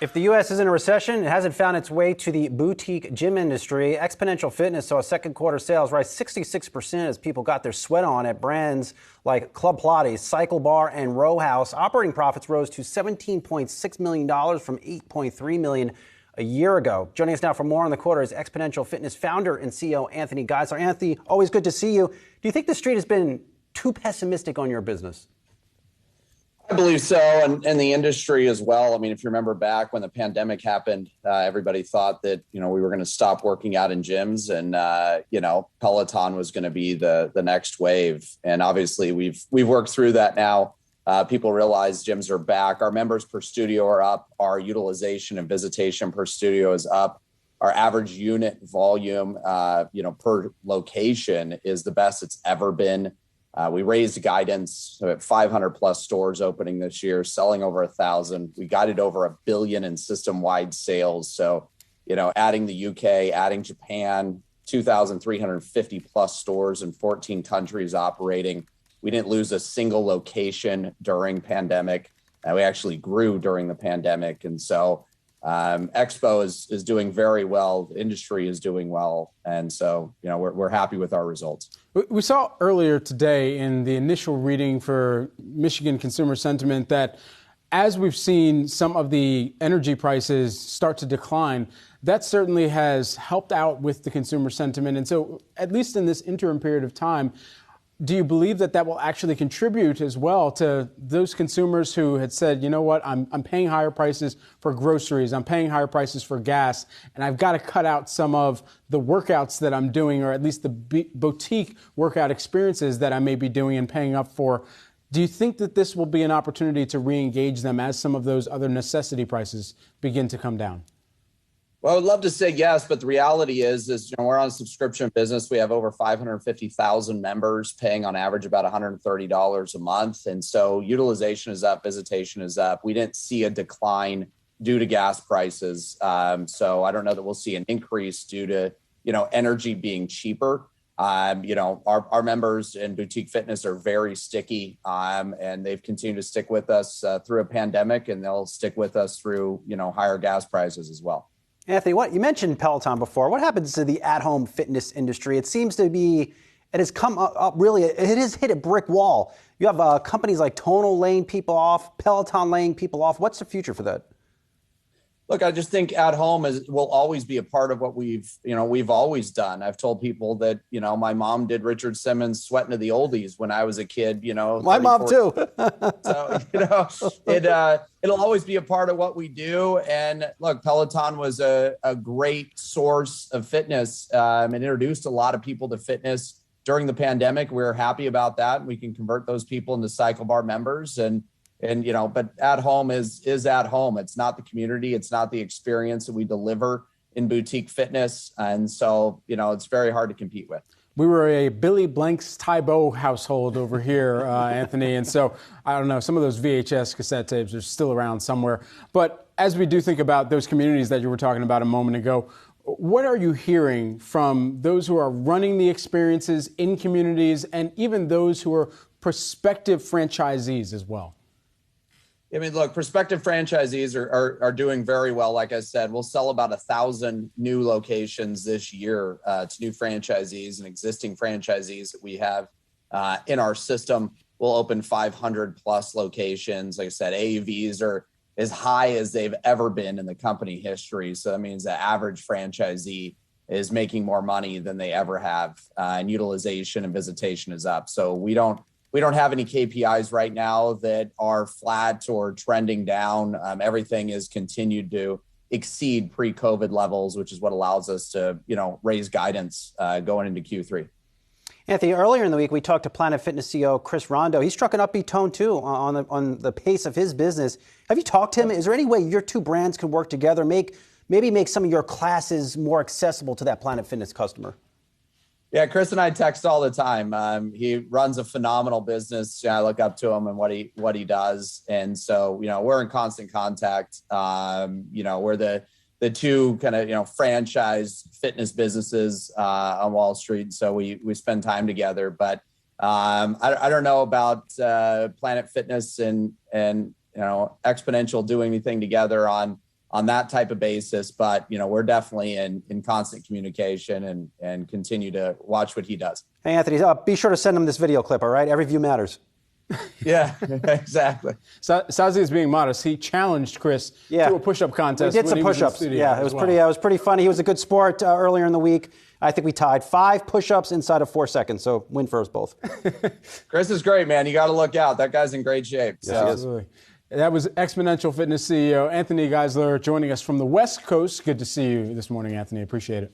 If the U.S. is in a recession, it hasn't found its way to the boutique gym industry. Xponential Fitness saw second quarter sales rise 66% as people got their sweat on at brands like Club Pilates, Cycle Bar, and Row House. Operating profits rose to $17.6 million from $8.3 million a year ago. Joining us now for more on the quarter is Xponential Fitness founder and CEO Anthony Geisler. Anthony, always good to see you. Do you think the street has been too pessimistic on your business? I believe so, and the industry as well. I mean, if you remember back when the pandemic happened, everybody thought that, we were going to stop working out in gyms and, Peloton was going to be the next wave. And obviously we've worked through that now. People realize gyms are back. Our members per studio are up. Our utilization and visitation per studio is up. Our average unit volume, per location is the best it's ever been. We raised guidance, so at 500 plus stores opening this year, selling over 1,000. We guided over $1 billion in system-wide sales. So, adding the UK, adding Japan, 2,350 plus stores in 14 countries operating. We didn't lose a single location during pandemic. We actually grew during the pandemic. And so Expo is doing very well. The industry is doing well. And so, we're happy with our results. We saw earlier today in the initial reading for Michigan consumer sentiment that as we've seen some of the energy prices start to decline, that certainly has helped out with the consumer sentiment. And so at least in this interim period of time, do you believe that will actually contribute as well to those consumers who had said, you know what, I'm paying higher prices for groceries, I'm paying higher prices for gas, and I've got to cut out some of the workouts that I'm doing, or at least the boutique workout experiences that I may be doing and paying up for? Do you think that this will be an opportunity to re-engage them as some of those other necessity prices begin to come down? Well, I would love to say yes, but the reality is we're on a subscription business. We have over 550,000 members paying on average about $130 a month. And so utilization is up, visitation is up. We didn't see a decline due to gas prices. So I don't know that we'll see an increase due to, energy being cheaper. Our members in boutique fitness are very sticky, and they've continued to stick with us through a pandemic, and they'll stick with us through, higher gas prices as well. Anthony, you mentioned Peloton before. What happens to the at-home fitness industry? It seems to be, it has come up really, it has hit a brick wall. You have companies like Tonal laying people off, Peloton laying people off. What's the future for that? Look, I just think at home will always be a part of what we've always done. I've told people that, my mom did Richard Simmons' Sweating to the Oldies when I was a kid, My mom too. So, it'll always be a part of what we do. And look, Peloton was a great source of fitness and introduced a lot of people to fitness during the pandemic. We're happy about that. We can convert those people into Cycle Bar members but at home is at home. It's not the community. It's not the experience that we deliver in boutique fitness. And so, it's very hard to compete with. We were a Billy Blanks Tybo household over here, Anthony. And so, I don't know, some of those VHS cassette tapes are still around somewhere. But as we do think about those communities that you were talking about a moment ago, what are you hearing from those who are running the experiences in communities and even those who are prospective franchisees as well? I mean, look, prospective franchisees are doing very well. Like I said, we'll sell about 1,000 new locations this year to new franchisees and existing franchisees that we have in our system. We'll open 500 plus locations. Like I said, AUVs are as high as they've ever been in the company history. So that means the average franchisee is making more money than they ever have, and utilization and visitation is up. So we don't have any KPIs right now that are flat or trending down. Everything is continued to exceed pre-COVID levels, which is what allows us to, raise guidance going into Q3. Anthony, earlier in the week, we talked to Planet Fitness CEO Chris Rondo. He struck an upbeat tone, too, on the pace of his business. Have you talked to him? Is there any way your two brands can work together, maybe make some of your classes more accessible to that Planet Fitness customer? Yeah, Chris and I text all the time. He runs a phenomenal business. I look up to him and what he does. And so, we're in constant contact. We're the two kind of, franchise fitness businesses on Wall Street. So we spend time together. But I don't know about Planet Fitness and Xponential doing anything together on on that type of basis. But, we're definitely in constant communication and continue to watch what he does. Hey, Anthony, be sure to send him this video clip, all right? Every view matters. Yeah, exactly. Sozzi is being modest. He challenged Chris to a push-up contest. We did some push-ups. Yeah, it was pretty funny. He was a good sport earlier in the week. I think we tied 5 push-ups inside of 4 seconds, so win for us both. Chris is great, man. You got to look out. That guy's in great shape. Yes, he is. Absolutely. That was Xponential Fitness CEO Anthony Geisler joining us from the West Coast. Good to see you this morning, Anthony. Appreciate it.